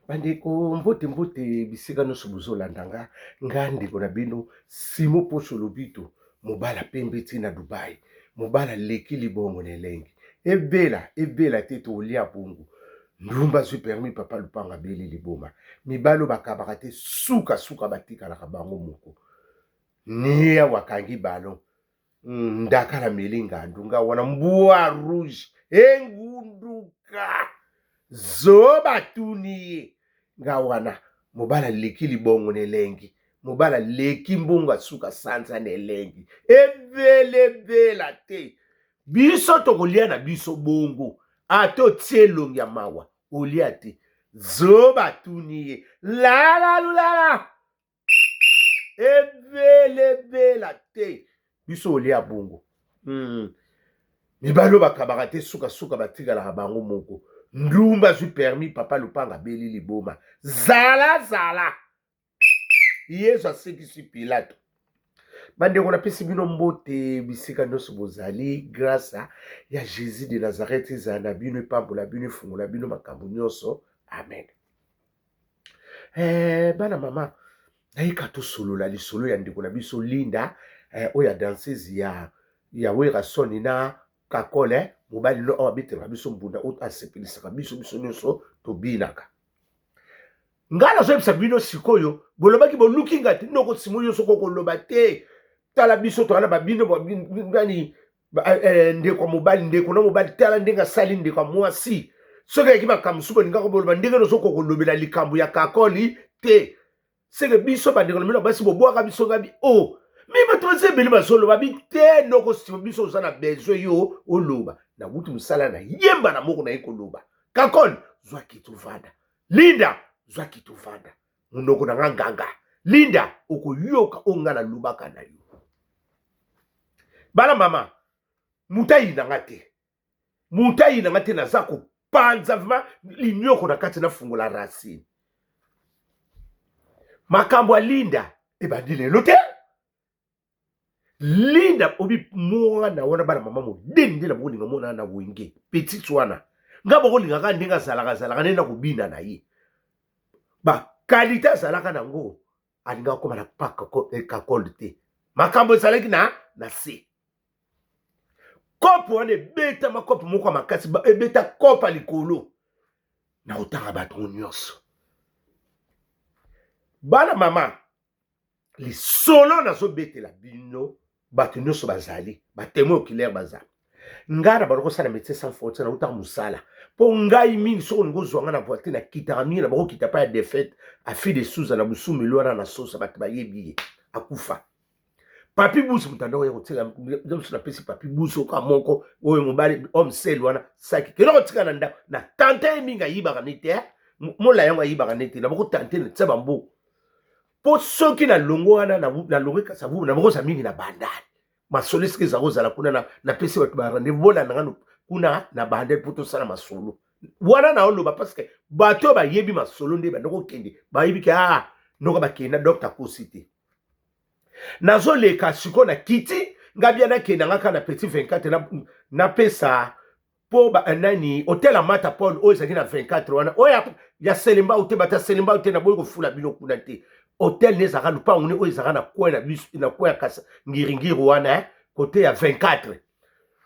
Bandeko mbote bisika nyonso bozolanda nga ndeko na bino Simo Pocho Lobito mobala pembe ti na Dubai mobala leki libongo na elengi ebela te tolia bungu ndumba zwi permis papa lupanga beli liboma mibalo bakabaka te suka batikalaka bango moko nia wakangi balon ndaka na melinga ndunga wana mbua rouge engunduka zoba tuni nga wana mobala leki libongo nelengi mobala leki mbunga suka sanza nelengi ebela te biso tokolia na biso bongo ato tie longi ya mawa olia te zoba tuni lala ebela te biso olia bongo mibalo bakabaka te suka batikalaka bango moko ndumba zwi permis papa lupanga beli liboma zala yesu asekisi Pilato. Bandeko napesi bino mbote bisika nyonso bozali grâce ya Jésus de Nazareth ezala na bino epambola bino efungola bino makambo nyonso amen. Bana mama nayika tosolola lisolo ya ndeko na biso Linda oyo ya danseuse ya wera soni na kakole mobali no oyo abetelaka biso mbunda oyo asepelisaka biso nyonso tobinaka. Nga nazoyebisa bino sikoyo bolobaki boluki nga te noko simo nyonso kokoloba te tala biso toana babino ngani ndeko mobali ndeko na mobali tala ndenge asali ndeko mwasi soki ayaki makambo suko ningako boloba ndenge nozo kokolobela likambo ya kakoli te seke biso bandeko na bino basi bobwaka biso ngabi o mi bato basi ebele bazoloba bi te noko simo biso oza na besoin yo oloba na wuti mosala na yemba na moko na ye koloba kakoli zwaki tovanda Linda zwaki tovanda monoko na nga nganga Linda okoyoka onga na lubaka na yo bala mama mutai na nga te naza kopanza vima linyoko na kati na fungola racine makambo ya Linda ebandi lelo te Linda obi mwana wana bana mama modende na bolinga mona na wenge petit wana nga bokolingaka ndenge azalaka nenda kobina na ye ba kalite azalaka nango alingaka koma na paka kakole te makambo ezalaki na se kopo wana ebeta makopo moko ya makasi ebeta kopa likolo na otanga bato nyonso bana mama lisolo nazobetela bino bato nyonso bazali batémoin oculaire bazali ngai na balokosala médecin sans frontière na otanga mosala mpo ngai mingi soko olingi ozwanga na voiture nakitaka mingi na bakokita pa ya defete afi de suza na busumeli wana na sosa bato bayebi ye akufa papi busu mutanda oyo kotika biso napesi papi busu oka moko oyo mobali homme sel wana saki kena kotika na ndako na tante ye mingi ayibaka nete mola yango ayibaka nete na bakotante na tia bambo mpo soki na longo wana na longo kasavubu na bakoza mingi na bandani masolo esika eza kozala kuna napesi bato barande bola nanga kuna na bandani mpo tosala masolo wana na oloba parceke bato oyo bayebi masolo nde bandoko okende bayebi ke noko bakenda dokta kosi te nazoleka siko na kiti ngabia nakenda ngaka na petit 24 napesa po nani hotel Amata Paul oyo ezalaki na 24 wana oyo ya selemba ute bata selemba ute na boyi kofula bino kuna te hotel ne ezalaka lupango ne oyo ezalaka na kwe na biso na kwe ya kasa ngiringiri wana kote ya 24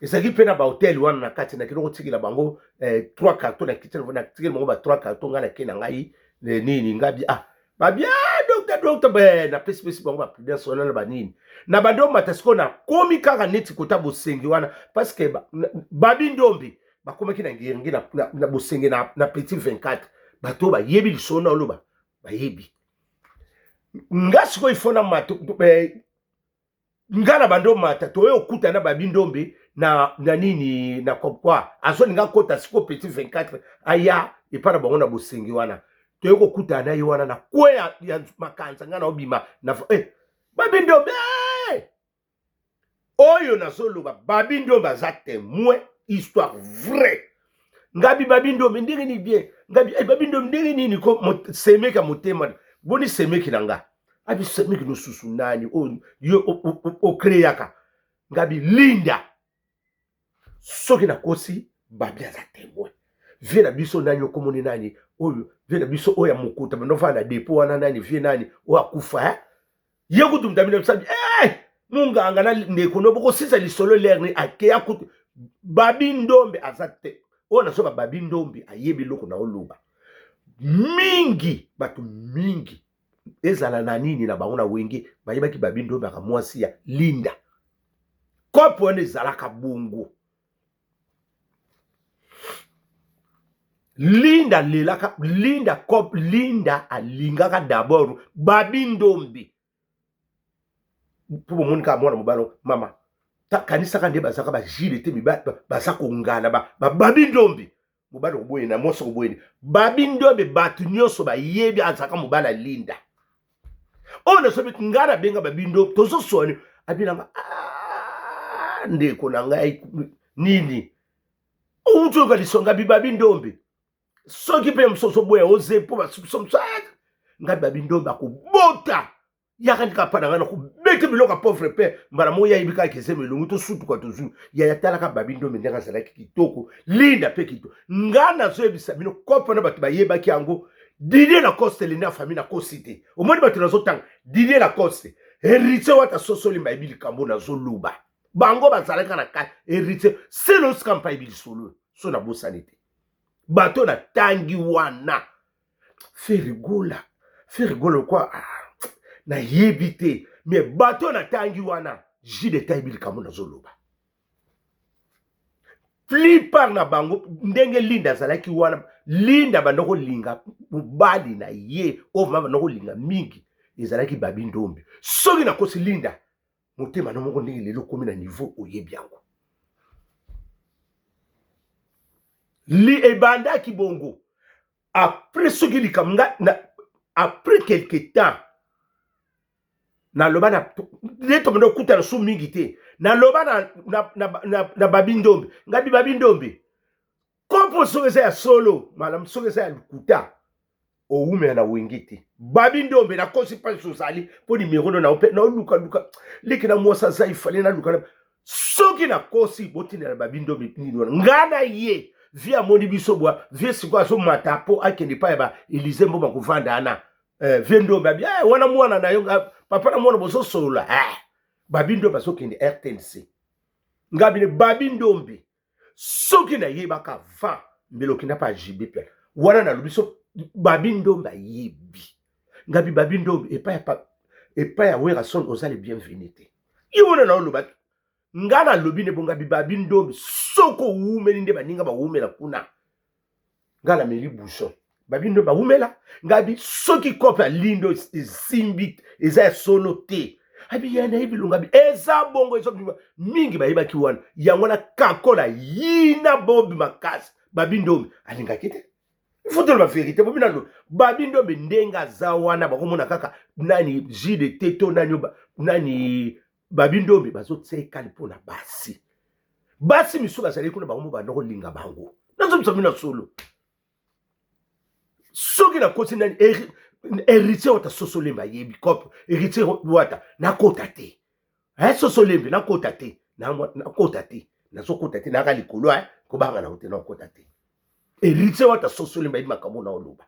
ezalaki mpe na bahotel wana na kati nakende kotikela bango 3 carton na kiti natikeli bango ba 3 carton ngai nakenda ngai nini ngabi babia docteur napesi bango baprudence wana na banini na bando mata siko na komi kaka neti kota bosengi wana parceke babi ndombi bakomaki na ngiringi na bosengi na petit 24 bato bayebi lisolo na oloba bayebi nga sikoyo ifo na mato nga na bando mata toye okuta na babi ndombi na nini na kokwa azolinga kota siko petit 24 aya epa na bango na bosengi wana toye kokuta na ye wana na kwe ya makanza nga na obima na babi ndombi oyo nazoloba babi ndombi aza témoin histoire vrai ngabi babi ndombi ndenge ni bien ngabi babi ndombi ndenge nini ko semeka motema boni semeki na nga abi semeki no susu nani yo okreaka ngabi Linda soki na kosi babi aza témoin vie na biso nani okomoni nani oyo vie na biso oya mokuta banofa na dépôt wana nani vie nani o akufa ye kutu mtamina bisabi munganga na ndeko no boko sisa lisolo lerni ake akutu babi ndombe azate ona so babi ndombe ayebi loko na oluba mingi batu mingi ezala na nini na bango na wenge bayebaki babi ndombe akamwasi ya linda kopo wana ezalaka bongo linda lelaka linda kop linda alingaka d'abord babi ndombe pour monika mwana mobalo mama kanisaka nde bazaka bajile te baza kongana babi ndombe mobala koboye na moso koboye babi ndombe batu nyonso bayebi azaka mobala linda ona sobi ngana benga babi ndombe tozo soni abinanga ndeko na ngai nini utuka lisonga babi ndombe soki pe msoso boya oze po basomsa ngai babi ndombe akobota yakandika pa na kubete biloka pauvre pe mbala moya ibika keze melungu to sutu kwa tozu ya talaka babi ndombe ndanga zalaki kitoko linda pe kitoko ngana zo ebisa bino kopa na batu bayeba ki yango Didier Lacoste lina famille na kosite omoni batu nazo tanga Didier Lacoste héritier wata sosoli maibili kambo na zo luba bango bazalaka na ka héritier selo skampa ibili solo so na bosanite bato na tangi wana ferigola kwa na yebite mais bato na tangi wana jide taibili kambo na zo luba plupart na bango ndenge linda zalaki wana linda bandoko linga mobali na ye ovuma bandoko linga mingi ezalaki babi ndombe soki na kosi linda motema na moko ndenge lelo komi na niveau oyebi yango ebandaki bongo après soki likamnga après quelque temps na loba na leto mendo kuta na su mingi te na loba na babi ndombe ngabi babi ndombe kompo soki ya solo malam soki ya kuta oume na wengiti babi ndombe na kosi pa sosali po numéro na ope na luka liki na mosa za ifale na luka soki na kosi botina na babi ndombe nini ngana ye via moni biso bwa vie sikwa so matapo akende pa ba Elize Mboma kuvanda ana vendo babi wana mwana na yo papa na mwana boso sola babi ndombe so kende RTNC ngabine babi ndombe soki na yebaka va mbelo kinda pa jibe pe wana na lubiso babi ndombe yebi ngabi babi ndombe epa ya wera son ozale bienvenue iwona na oloba ngana lobi ne bonga babi ndombe soko umeli nde baninga ba umela kuna ngala meli bouchon babi ndombe ba umela ngabi soki kopa lindo simbi eza solo te abi yana ibilunga bi eza bongo ezo mingi bayiba ki wana yango na kakola yina bobi makasi babi ndombe alinga kite foto la vérité bobi nalo babi ndombe ndenga za wana bakomona kaka nani jide teto nani babi ndombe bazotseka lipona basi misuka zali kuna bakomo bandoko linga bango nazo msamina solo soki na kosi nani héritier wata sosolemba yebi kop héritier wata nakota te sosolembe nakota te nakota te nazokota te naka likolo kobanga na hote nakota te héritier wata sosolemba yebi makambo na oloba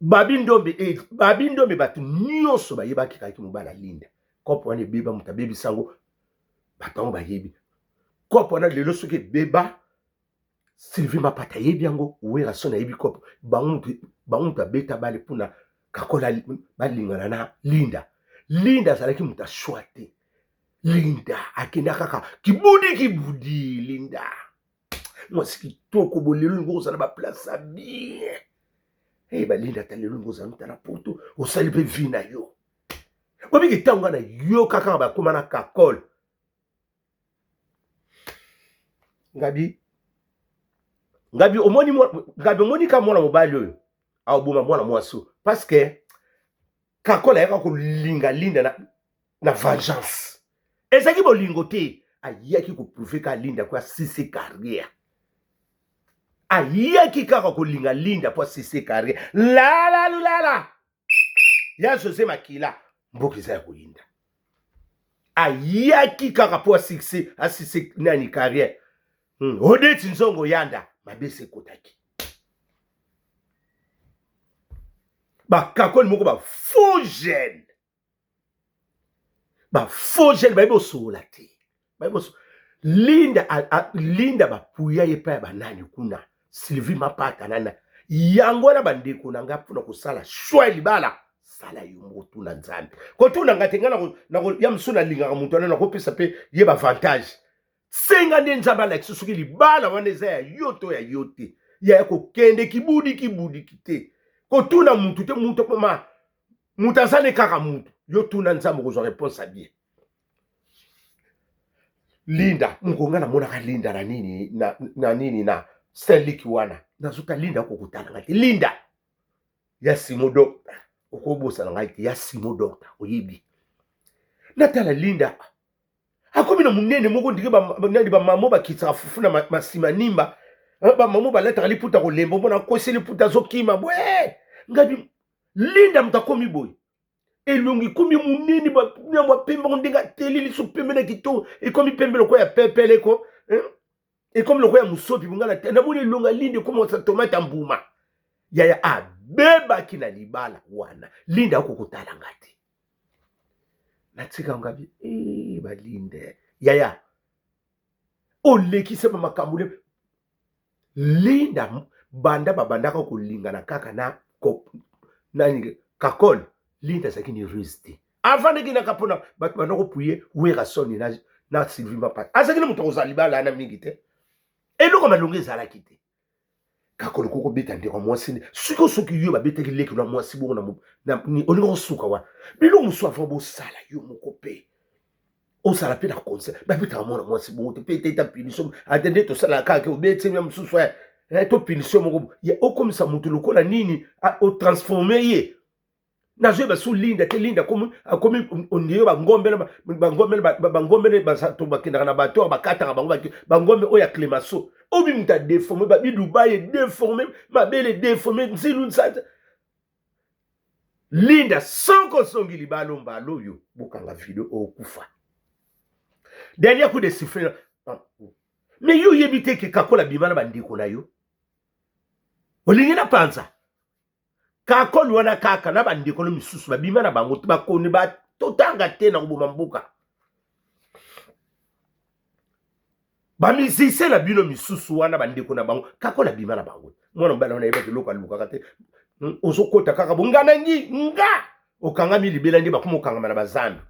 babi ndombe batu nyonso bayebaki kaki mobala linda kopo wana ebeba moto abebi sango batango bayebi kopo wana lelo soki ebeba Sylvie Mapata yebi yango wera sona yebi kopo bango abeta bale puna kakola balingana na linda azalaki moto ashwa te linda akenda kaka kibudi linda mwasi kitoko bolelo ngo ozala baplace bien balinda ta lelo ngo ozala mutana poto osali mpe vi na yo babiki ntango na yo kaka bakoma na kakole ngabi omoni ka mwana mobali oyo aoboma mwana mwasi parce que kakola yaka kolinga linda na vengeance ezaki bolingo te ayaki koprouve ka linda kwa sise carrière ayaki kaka kolinga linda po sise carrière lala ya José Makila mboka eza ya koyinda ayaki kaka po asise nani carrière Odette Nzongo Yanda mabese kotaki Kakol moko faux gène faux gène ba sola te linda bapuya ye pa banani kuna Sylvie Mapata nana yango na bandeko na nga pona kosala shwa libala sala yo motu na nzambe ko tuna ngate ngana na ya msuna linga mutu na ko pesa pe ye ba avantage senga nde nzamba la kisuki libala wana eza ya yoto ya yote ya ko kende kibudi kite ko tuna mutu te mutu mama mutazane kaka mutu yo tuna nzambe ko zo réponse bien Linda mkonga na mona ka Linda na nini na nini na Stanley wana nazuka Linda ko kutana ngati Linda ya simodo okobosa na ngati ya simodo oyibi natala Linda akomi na munene moko ndike ba mamo ba kitsa fufuna masima nimba ba mamo ba leta liputa ko lembo mona ko seli puta zokima bwe ngadi Linda mtakomi boy elongi komi munene ba nyamwa pembe ndinga telili so pembe na kito e komi pembe loko ya pepele ko e komi loko ya musopi bungana na moni longa Linda komo sa tomate mbuma yaya abeba kina libala wana Linda akokutala ngati natika ngabi balinde yaya olekise makamule Linda banda babandaka kolingana kaka na nani Kakol Linda sakini rusty avant de kina kapona bat banoko puye wera soni na Sylvie Mapata asakini muto kozalibala na mingi te eloko malonge zala kite Kakol koko beta ndeko mwasi suki yo babeta kileki na mwasi bongo na olingo suka wa bilo musu afo bo sala yo mokope o sala pe na concert babeta mona mwasi bongo te pete ta punition atende to sala kaka obete mya mususu to punition moko ya okomisa mutu lokola nini o transformer ye na je ba su Linda te Linda comme ondiyo bangombe basato bakenda na bato bakata bangombe oya Clémasso obi muta déformé ba bi Dubaï déformé ma belle déformé nzilu nsata Linda sanko songi libalo mbalo yo bokanga video okufa dernier coup de sifflet mais yo yebite ke Kakola bimana bandiko na yo olingi na panza Kakol wana kaka na bandeko no misusu babima na bango bakoni ba totanga te na kuboma mbuka ba misise na bino misusu wana bandeko na bango Kakol abima na bango mwana mbala wana yeba loka luka te ozokota kaka bungana nga okanga mi libela ndi bakoma okanga na bazana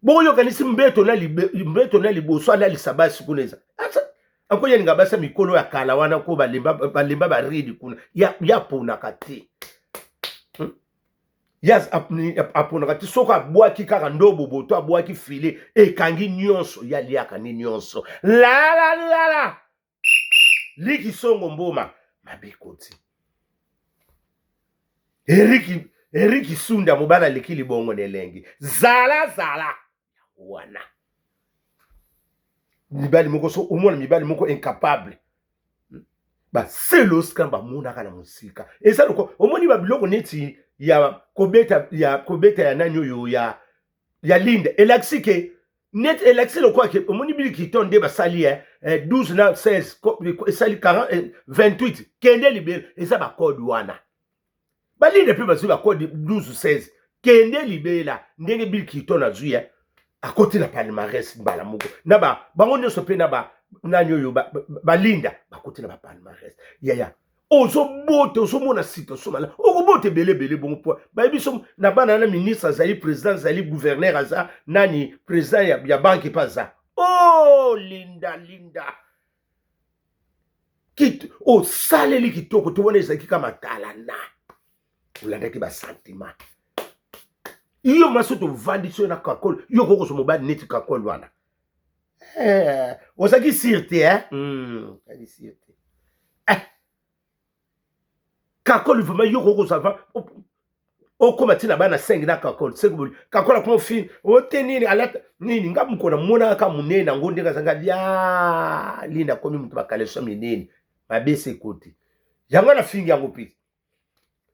boyo kanisi mbeto na liboso ala lisabasi kuneza akoya ninga basa mikolo ya kala wana ko balemba baridi kuna ya pona kati yas apona kati soka abwaki kaka ndobo boto abwaki file ekangi nyonso ya liaka ni nyonso la liki songo mboma mabekoti Eriki Sunda mobala likili bongo nelengi zala wana mibali moko so umona mibali moko incapable ba selos kamba muna kana musika esa loko omoni ba biloko neti ya kobeta ya nanyo yo ya Linda elaxike net elaxi loko ke omoni bili kitonde ba sali 12 na 16 sali 40 28 kende libere esa ba code wana ba Linda pe ba zo ba code 12 16 kende libela ndenge bili kitona zuya à côté de la palmarès bala moko na bango nyonso pe na nani oyo Linda ba côté na palmarès yaya ozo mona site so mala okobote belé bon po ba biso na bana na ministre zali président zali gouverneur aza nani président ya banque paza oh Linda kit o saleli kitoko to wona ezaki kama talana ulanda ki ba sentiment iyo masoto vandiso na Kakol yo koko so mobali neti Kakol wana osaki sirte ali sirte Kakol vraiment yo koko ça va o koma tina bana 5 na Kakol Kakol ko fi o tenini alata nini ngamu kona mona ka munena ngonde ka sanga ya Linda komi mutu bakale so minene mabese koti yanga na fingi yango pi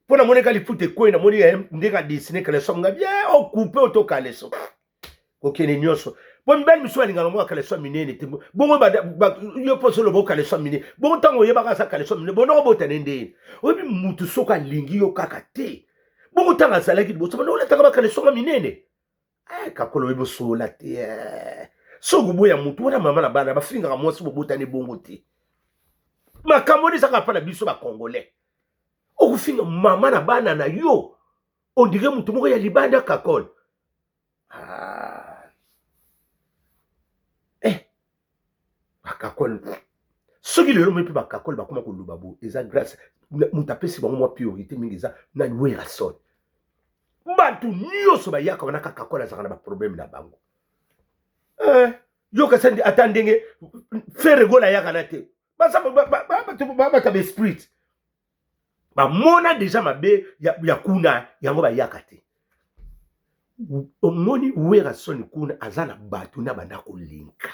pona moneka lipute ko na moni ndeka dessiner kale so nga bien o couper auto kale so kokene nyonso Bon ben mi soa ninga mo kale so minene te bongo ba yo poso lo bo kale so minene bongo tango yeba ka sa kale so minene bono bo tenende obi mutu soka lingi yo kaka te bongo tanga salaki bo so no le tanga ba kale so minene kakolo yebo so la te so gubo ya mutu wana mama na bana ba finga ka mwasi bo botane bongo te makambo ni saka pa na biso ba congolais o kufinga mama na bana na yo on dirait mutu moko ya libanda kakolo bakakol soki lelo mepe bakakol bakoma koluba bo eza grâce mutu apesi bango mwa priorité mingi eza nani Werason bantu nyonso bayaka wana kakakol azaka na baproblème na bango yo kasi ata ndenge feregola ayaka na te bata baesprit bamona deja mabe ya kuna yango bayaka te omoni Werason kuna aza na bato na banda kolinka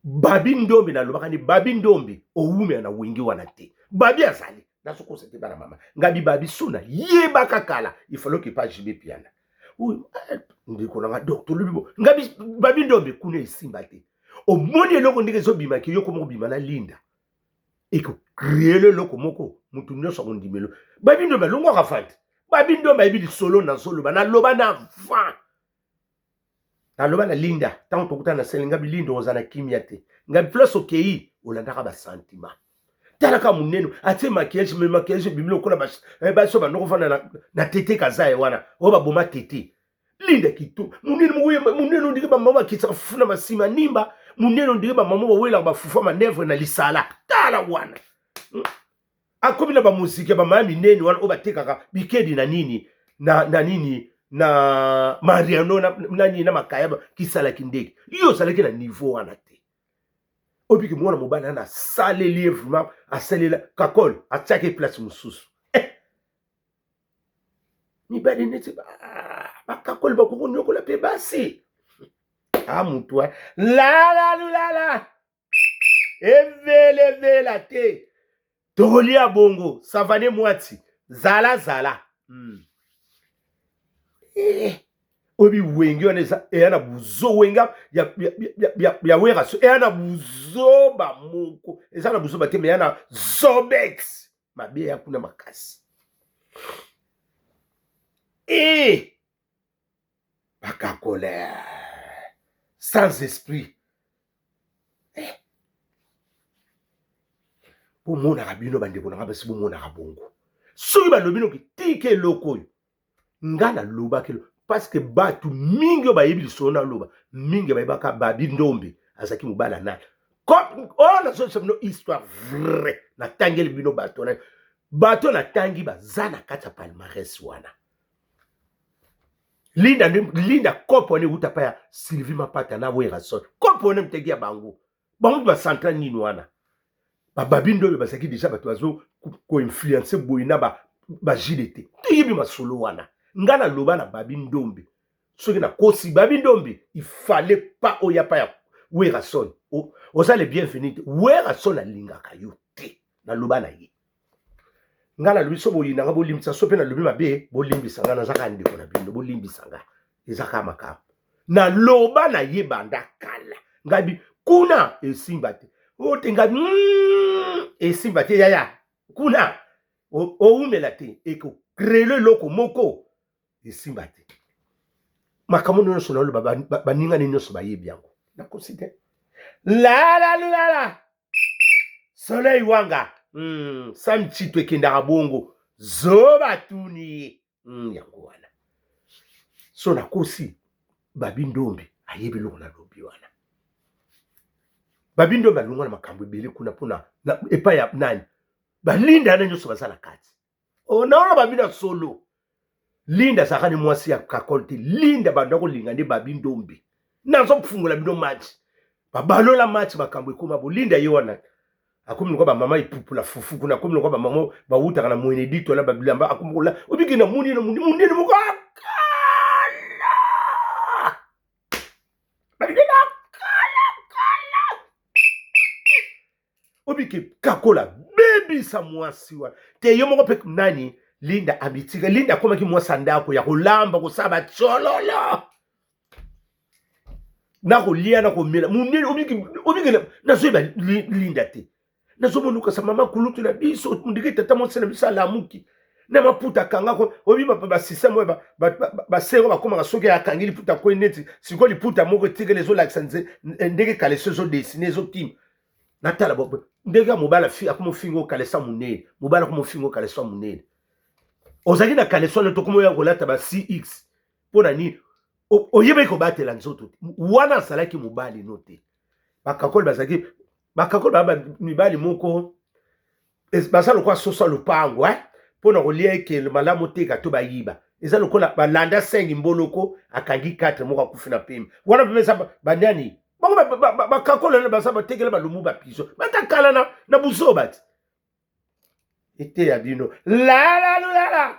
babi ndombi na lobaka ni babi ndombi oume na wingi wana te babi azali na soko sete bana mama ngabi babi suna yeba kakala il faut que pas jibe piana ndiko na docteur lubibo ngabi babi ndombi kuna esimba te omoni eloko ndike zo bima ki yoko mo bima na linda eko créer le loko moko mutu nyoso ngondimelo babi ndombi longo ka fante babi ndombi ebi solo na solo bana loba na va aloba na linda tant tokuta na selinga bilindo ozana kimia te ngabi plus okei olandaka ba sentiment talaka muneno ate maquillage bimilo kola ba so ba noko fana na tete kazaye wana oba boma tete linda kitu muneno ndike ba mama kitsa funa masima nimba muneno ndike ba mama wela ba fufa manevre na lisala tala wana akobi na ba musique ba mama minene wana oba tekaka bikedi na nini na nini na Mariano na makayaba kisala kindeki yo salaki na niveau wana te obiki mwana mobana na sale livre a salela kakol a tsake place mususu ni bali neti ba kakol ba ko nyokola pe basi mutu la evela te tolia bongo savane mwati zala obi wengi oneza eyana buzo wenga ya Werason eyana buzo ba moko ezana buzo ba te me yana zobex mabe ya kuna makasi bakakole sans esprit bomona kabino bandeko na basi bomona kabongo soki balobino ki tike lokoyo ngana loba kelo parce que batu mingi bayebi lisona loba mingi bayebaka babi ndombe azaki mobala na na so no histoire vraie na tangeli bino bato na tangi bazana kata palmarès wana linda kopo ne uta pa ya Sylvie Mapata na Werason kopo ne mtegi ya bango ba central nini wana babi ndombe bazaki déjà bato bazo ko influencer boyina ba JDT tibi masolo wana ngana loba na babi ndombi soki na kosi babi ndombi il fallait pas oyapa ya Werason oza le bienvenu Werason alingaka yo te na loba na ye ngana lobi so boyina nga bolimbisa so pe na lobi mabe bolimbisa nga na zaka ndeko na bindo bolimbisa nga ezaka makam na loba na ye banda kala ngabi kuna esimba te ote ngabi esimba te yaya kuna oumela te eko créer loko moko esimba te makambo nyonso na oloba baningani nyonso bayebi yango nakosi te la soleil wanga samchito ekendaka bongo zoba tuni yango wana so nakosi babi ndombe ayebi loko na lobi wana babi ndombe alongwa na makambo ebele kuna mpona epai ya nani balinda na nyonso bazala kati naona babi na solo linda sakani mwasi ya kakol te linda banda kolinga nde babi ndombe nazo kufungola bino match babalola match makambo ekoma bo linda ye wana akomi lokwa bamama ipupula fufu kuna akomi lokwa bamama bawutaka na mwenedito na babilamba akomi kola obiki na munene moko akala babiki na kala obiki kakola bebisa mwasi wana te yo moko pe nani linda abitika linda komaki mwasi ndako ya kolamba kosaba chololo na kolia na komela munene omiki nazoyeba linda te nazomonuka sa mama kulutu na biso ndiki tata mwasi na biso alamuki na maputa kanga ko obi ba système oyo ba sero ba koma soki akangi liputa ko neti siko liputa moko tikele zo lakisa ndenge kale zo dessiner zo tim natala bo ndenge mobala fi akomo fingo kale sa munene mobala akomo fingo kale sa munene ozaki na kale so to komo ya kolata ba CX pona ni oyeba ko batela nzoto wana asalaki mobali note bakakoli bazaki bakakoli ba mibali moko basa lokwa sosa lupango pona kolia eke malamu teka to bayiba eza lokola balanda 5 mboloko akangi 4 moko akufina pembe wana pemesa bandani bango bakakola na basa batekela balumu bapiso batakala na buzoba ete ya bino la la la la